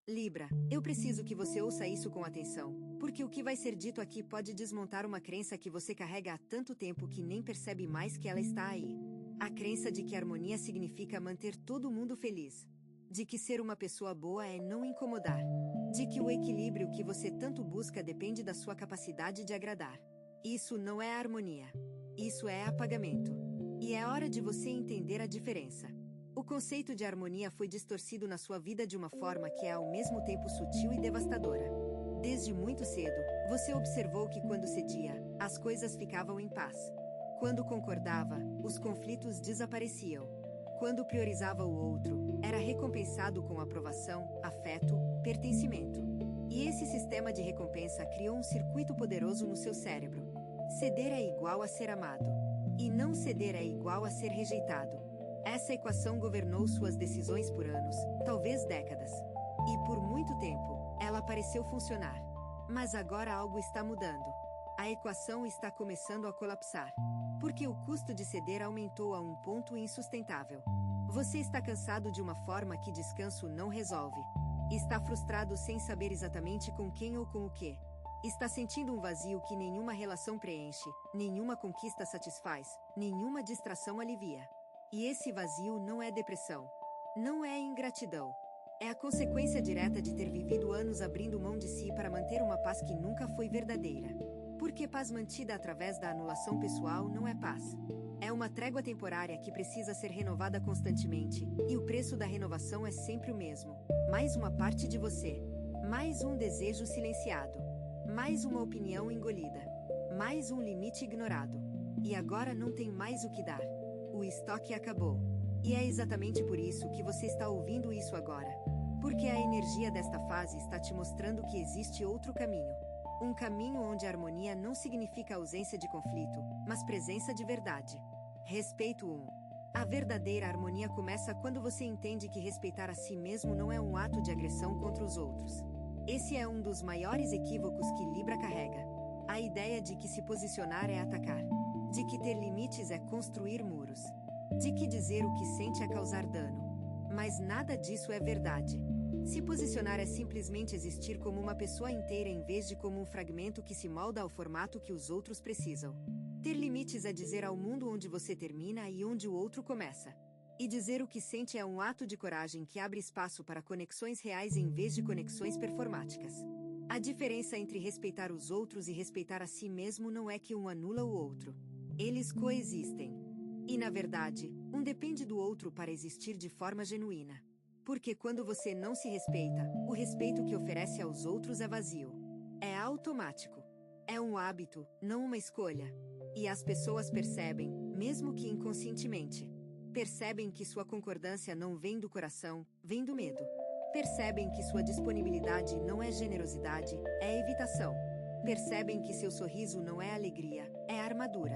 Libra, eu preciso que você ouça isso com atenção, porque o que vai ser dito aqui pode desmontar uma crença que você carrega há tanto tempo que nem percebe mais que ela está aí. A crença de que harmonia significa manter todo mundo feliz. De que ser uma pessoa boa é não incomodar. De que o equilíbrio que você tanto busca depende da sua capacidade de agradar. Isso não é harmonia. Isso é apagamento. E é hora de você entender a diferença. O conceito de harmonia foi distorcido na sua vida de uma forma que é ao mesmo tempo sutil e devastadora. Desde muito cedo, você observou que quando cedia, as coisas ficavam em paz. Quando concordava, os conflitos desapareciam. Quando priorizava o outro, era recompensado com aprovação, afeto, pertencimento. E esse sistema de recompensa criou um circuito poderoso no seu cérebro. Ceder é igual a ser amado. E não ceder é igual a ser rejeitado. Essa equação governou suas decisões por anos, talvez décadas. E por muito tempo, ela pareceu funcionar. Mas agora algo está mudando. A equação está começando a colapsar. Porque o custo de ceder aumentou a um ponto insustentável. Você está cansado de uma forma que descanso não resolve. Está frustrado sem saber exatamente com quem ou com o que. Está sentindo um vazio que nenhuma relação preenche, nenhuma conquista satisfaz, nenhuma distração alivia. E esse vazio não é depressão. Não é ingratidão. É a consequência direta de ter vivido anos abrindo mão de si para manter uma paz que nunca foi verdadeira. Porque paz mantida através da anulação pessoal não é paz. É uma trégua temporária que precisa ser renovada constantemente, e o preço da renovação é sempre o mesmo. Mais uma parte de você. Mais um desejo silenciado. Mais uma opinião engolida. Mais um limite ignorado. E agora não tem mais o que dar. O estoque acabou. E é exatamente por isso que você está ouvindo isso agora. Porque a energia desta fase está te mostrando que existe outro caminho. Um caminho onde a harmonia não significa ausência de conflito, mas presença de verdade. Respeito 1. A verdadeira harmonia começa quando você entende que respeitar a si mesmo não é um ato de agressão contra os outros. Esse é um dos maiores equívocos que Libra carrega. A ideia de que se posicionar é atacar. De que ter limites é construir muros. De que dizer o que sente é causar dano. Mas nada disso é verdade. Se posicionar é simplesmente existir como uma pessoa inteira em vez de como um fragmento que se molda ao formato que os outros precisam. Ter limites é dizer ao mundo onde você termina e onde o outro começa. E dizer o que sente é um ato de coragem que abre espaço para conexões reais em vez de conexões performáticas. A diferença entre respeitar os outros e respeitar a si mesmo não é que um anula o outro. Eles coexistem. E na verdade, um depende do outro para existir de forma genuína. Porque quando você não se respeita, o respeito que oferece aos outros é vazio. É automático. É um hábito, não uma escolha. E as pessoas percebem, mesmo que inconscientemente. Percebem que sua concordância não vem do coração, vem do medo. Percebem que sua disponibilidade não é generosidade, é evitação. Percebem que seu sorriso não é alegria, é armadura.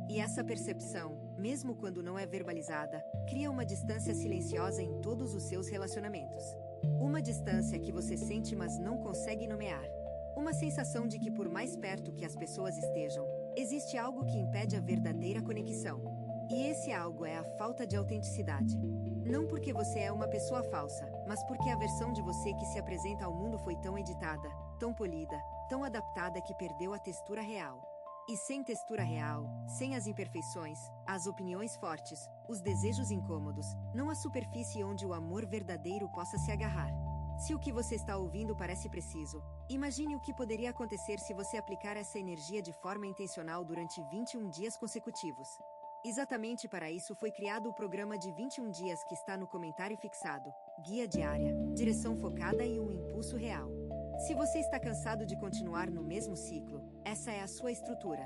E essa percepção, mesmo quando não é verbalizada, cria uma distância silenciosa em todos os seus relacionamentos. Uma distância que você sente mas não consegue nomear. Uma sensação de que por mais perto que as pessoas estejam, existe algo que impede a verdadeira conexão. E esse algo é a falta de autenticidade. Não porque você é uma pessoa falsa, mas porque a versão de você que se apresenta ao mundo foi tão editada, tão polida, tão adaptada que perdeu a textura real. E sem textura real, sem as imperfeições, as opiniões fortes, os desejos incômodos, não há superfície onde o amor verdadeiro possa se agarrar. Se o que você está ouvindo parece preciso, imagine o que poderia acontecer se você aplicar essa energia de forma intencional durante 21 dias consecutivos. Exatamente para isso foi criado o programa de 21 dias que está no comentário fixado, guia diária, direção focada e um impulso real. Se você está cansado de continuar no mesmo ciclo, essa é a sua estrutura.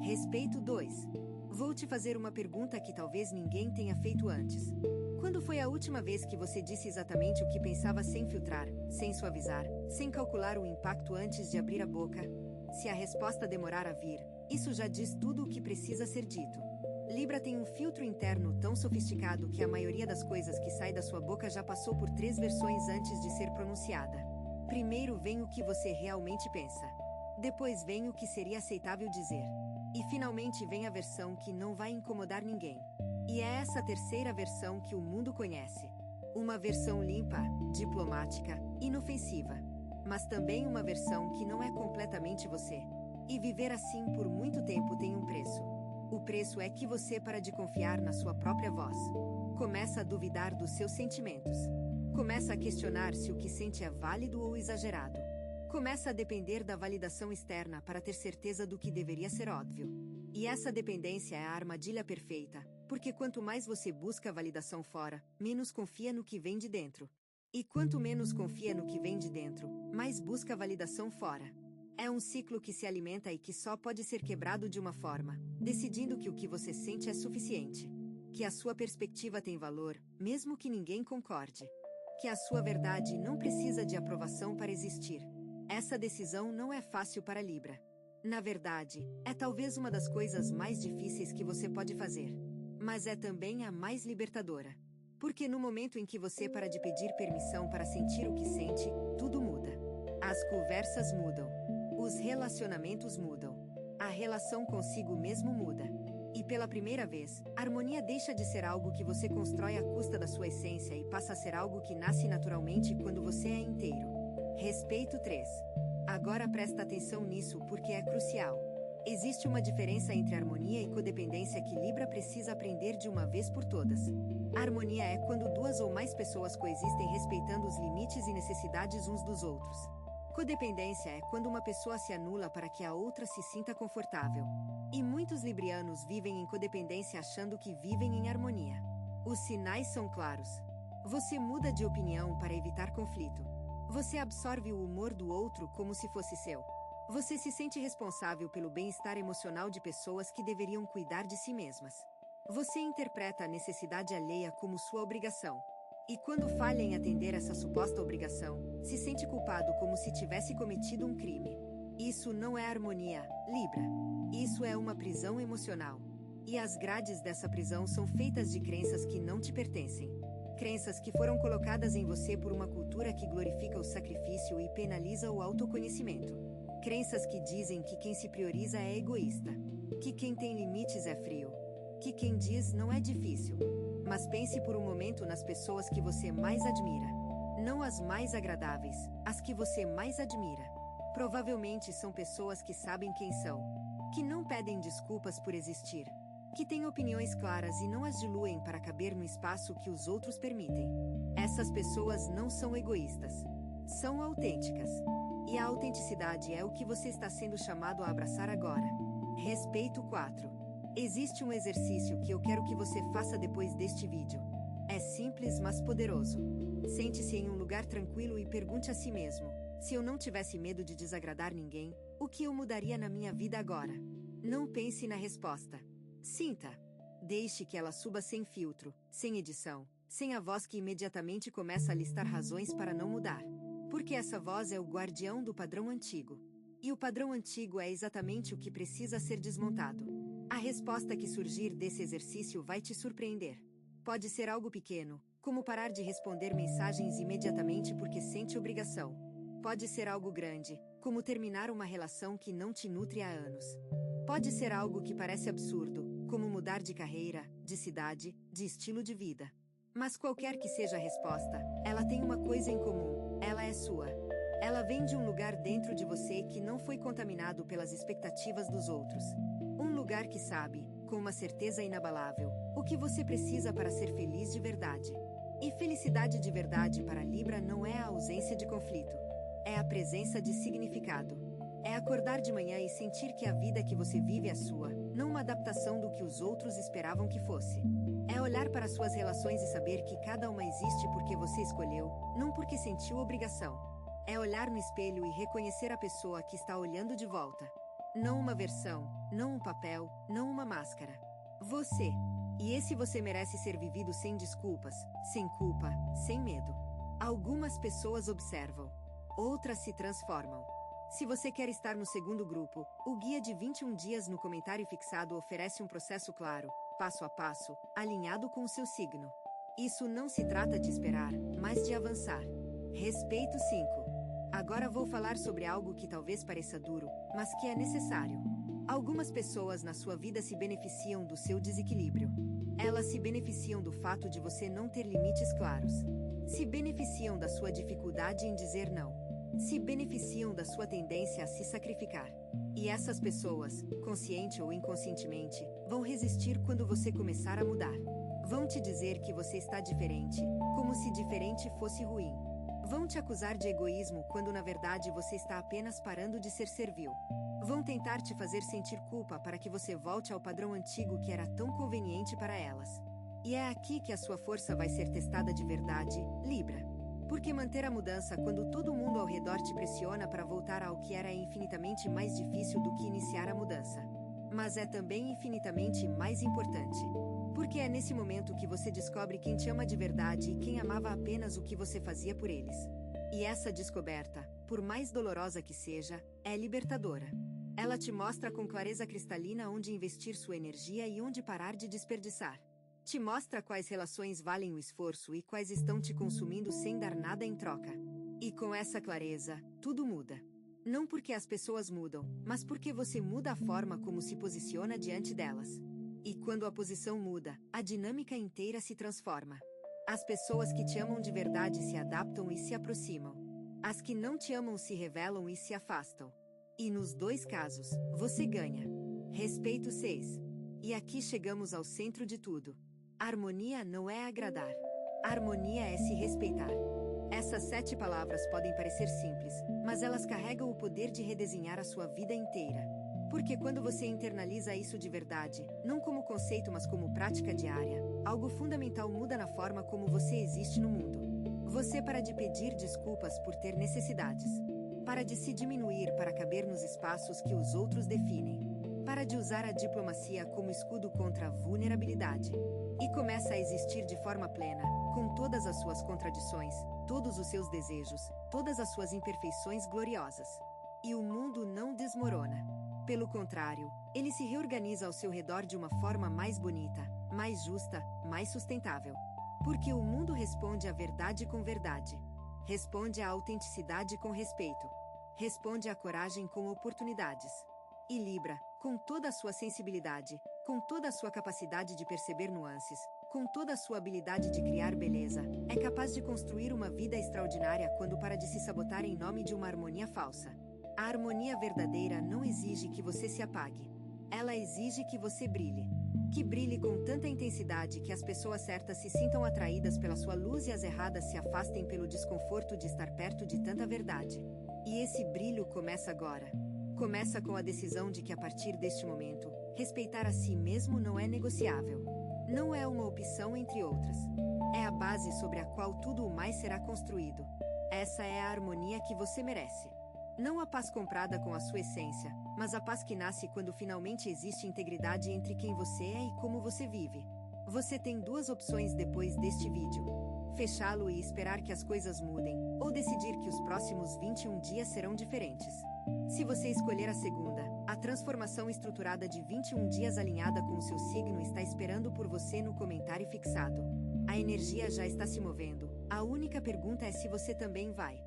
Respeito 2. Vou te fazer uma pergunta que talvez ninguém tenha feito antes. Quando foi a última vez que você disse exatamente o que pensava sem filtrar, sem suavizar, sem calcular o impacto antes de abrir a boca? Se a resposta demorar a vir, isso já diz tudo o que precisa ser dito. Libra tem um filtro interno tão sofisticado que a maioria das coisas que sai da sua boca já passou por 3 versões antes de ser pronunciada. Primeiro vem o que você realmente pensa. Depois vem o que seria aceitável dizer. E finalmente vem a versão que não vai incomodar ninguém. E é essa terceira versão que o mundo conhece. Uma versão limpa, diplomática, inofensiva. Mas também uma versão que não é completamente você. E viver assim por muito tempo tem um preço. O preço é que você para de confiar na sua própria voz. Começa a duvidar dos seus sentimentos. Começa a questionar se o que sente é válido ou exagerado. Começa a depender da validação externa para ter certeza do que deveria ser óbvio. E essa dependência é a armadilha perfeita, porque quanto mais você busca a validação fora, menos confia no que vem de dentro. E quanto menos confia no que vem de dentro, mais busca a validação fora. É um ciclo que se alimenta e que só pode ser quebrado de uma forma, decidindo que o que você sente é suficiente. Que a sua perspectiva tem valor, mesmo que ninguém concorde. Que a sua verdade não precisa de aprovação para existir. Essa decisão não é fácil para Libra. Na verdade, é talvez uma das coisas mais difíceis que você pode fazer. Mas é também a mais libertadora. Porque no momento em que você para de pedir permissão para sentir o que sente, tudo muda. As conversas mudam. Os relacionamentos mudam. A relação consigo mesmo muda. E pela primeira vez, a harmonia deixa de ser algo que você constrói à custa da sua essência e passa a ser algo que nasce naturalmente quando você é inteiro. Respeito 3. Agora presta atenção nisso porque é crucial. Existe uma diferença entre harmonia e codependência que Libra precisa aprender de uma vez por todas. A harmonia é quando duas ou mais pessoas coexistem respeitando os limites e necessidades uns dos outros. Codependência é quando uma pessoa se anula para que a outra se sinta confortável. E muitos librianos vivem em codependência achando que vivem em harmonia. Os sinais são claros. Você muda de opinião para evitar conflito. Você absorve o humor do outro como se fosse seu. Você se sente responsável pelo bem-estar emocional de pessoas que deveriam cuidar de si mesmas. Você interpreta a necessidade alheia como sua obrigação. E quando falha em atender essa suposta obrigação, se sente culpado como se tivesse cometido um crime. Isso não é harmonia, Libra. Isso é uma prisão emocional. E as grades dessa prisão são feitas de crenças que não te pertencem. Crenças que foram colocadas em você por uma cultura que glorifica o sacrifício e penaliza o autoconhecimento. Crenças que dizem que quem se prioriza é egoísta. Que quem tem limites é frio. Que quem diz não é difícil. Mas pense por um momento nas pessoas que você mais admira. Não as mais agradáveis, as que você mais admira. Provavelmente são pessoas que sabem quem são. Que não pedem desculpas por existir. Que têm opiniões claras e não as diluem para caber no espaço que os outros permitem. Essas pessoas não são egoístas. São autênticas. E a autenticidade é o que você está sendo chamado a abraçar agora. Respeito 4. Existe um exercício que eu quero que você faça depois deste vídeo. É simples, mas poderoso. Sente-se em um lugar tranquilo e pergunte a si mesmo: se eu não tivesse medo de desagradar ninguém, o que eu mudaria na minha vida agora? Não pense na resposta. Sinta. Deixe que ela suba sem filtro, sem edição, sem a voz que imediatamente começa a listar razões para não mudar. Porque essa voz é o guardião do padrão antigo. E o padrão antigo é exatamente o que precisa ser desmontado. A resposta que surgir desse exercício vai te surpreender. Pode ser algo pequeno, como parar de responder mensagens imediatamente porque sente obrigação. Pode ser algo grande, como terminar uma relação que não te nutre há anos. Pode ser algo que parece absurdo, como mudar de carreira, de cidade, de estilo de vida. Mas qualquer que seja a resposta, ela tem uma coisa em comum: ela é sua. Ela vem de um lugar dentro de você que não foi contaminado pelas expectativas dos outros. Um lugar que sabe, com uma certeza inabalável, o que você precisa para ser feliz de verdade. E felicidade de verdade para Libra não é a ausência de conflito. É a presença de significado. É acordar de manhã e sentir que a vida que você vive é sua, não uma adaptação do que os outros esperavam que fosse. É olhar para suas relações e saber que cada uma existe porque você escolheu, não porque sentiu obrigação. É olhar no espelho e reconhecer a pessoa que está olhando de volta. Não uma versão, não um papel, não uma máscara. Você. E esse você merece ser vivido sem desculpas, sem culpa, sem medo. Algumas pessoas observam. Outras se transformam. Se você quer estar no segundo grupo, o guia de 21 dias no comentário fixado oferece um processo claro, passo a passo, alinhado com o seu signo. Isso não se trata de esperar, mas de avançar. Respeito 5. Agora vou falar sobre algo que talvez pareça duro, mas que é necessário. Algumas pessoas na sua vida se beneficiam do seu desequilíbrio. Elas se beneficiam do fato de você não ter limites claros. Se beneficiam da sua dificuldade em dizer não. Se beneficiam da sua tendência a se sacrificar. E essas pessoas, consciente ou inconscientemente, vão resistir quando você começar a mudar. Vão te dizer que você está diferente, como se diferente fosse ruim. Vão te acusar de egoísmo quando na verdade você está apenas parando de ser servil. Vão tentar te fazer sentir culpa para que você volte ao padrão antigo que era tão conveniente para elas. E é aqui que a sua força vai ser testada de verdade, Libra. Porque manter a mudança quando todo mundo ao redor te pressiona para voltar ao que era é infinitamente mais difícil do que iniciar a mudança. Mas é também infinitamente mais importante. Porque é nesse momento que você descobre quem te ama de verdade e quem amava apenas o que você fazia por eles. E essa descoberta, por mais dolorosa que seja, é libertadora. Ela te mostra com clareza cristalina onde investir sua energia e onde parar de desperdiçar. Te mostra quais relações valem o esforço e quais estão te consumindo sem dar nada em troca. E com essa clareza, tudo muda. Não porque as pessoas mudam, mas porque você muda a forma como se posiciona diante delas. E quando a posição muda, a dinâmica inteira se transforma. As pessoas que te amam de verdade se adaptam e se aproximam. As que não te amam se revelam e se afastam. E nos dois casos, você ganha. Respeito 6. E aqui chegamos ao centro de tudo. A harmonia não é agradar. A harmonia é se respeitar. Essas 7 palavras podem parecer simples, mas elas carregam o poder de redesenhar a sua vida inteira. Porque quando você internaliza isso de verdade, não como conceito mas como prática diária, algo fundamental muda na forma como você existe no mundo. Você para de pedir desculpas por ter necessidades. Para de se diminuir para caber nos espaços que os outros definem. Para de usar a diplomacia como escudo contra a vulnerabilidade. E começa a existir de forma plena, com todas as suas contradições, todos os seus desejos, todas as suas imperfeições gloriosas. E o mundo não desmorona. Pelo contrário, ele se reorganiza ao seu redor de uma forma mais bonita, mais justa, mais sustentável. Porque o mundo responde à verdade com verdade. Responde à autenticidade com respeito. Responde à coragem com oportunidades. E Libra, com toda a sua sensibilidade, com toda a sua capacidade de perceber nuances, com toda a sua habilidade de criar beleza, é capaz de construir uma vida extraordinária quando para de se sabotar em nome de uma harmonia falsa. A harmonia verdadeira não exige que você se apague. Ela exige que você brilhe. Que brilhe com tanta intensidade que as pessoas certas se sintam atraídas pela sua luz e as erradas se afastem pelo desconforto de estar perto de tanta verdade. E esse brilho começa agora. Começa com a decisão de que a partir deste momento, respeitar a si mesmo não é negociável. Não é uma opção entre outras. É a base sobre a qual tudo o mais será construído. Essa é a harmonia que você merece. Não a paz comprada com a sua essência, mas a paz que nasce quando finalmente existe integridade entre quem você é e como você vive. Você tem 2 opções depois deste vídeo. Fechá-lo e esperar que as coisas mudem, ou decidir que os próximos 21 dias serão diferentes. Se você escolher a segunda, a transformação estruturada de 21 dias alinhada com o seu signo está esperando por você no comentário fixado. A energia já está se movendo, a única pergunta é se você também vai.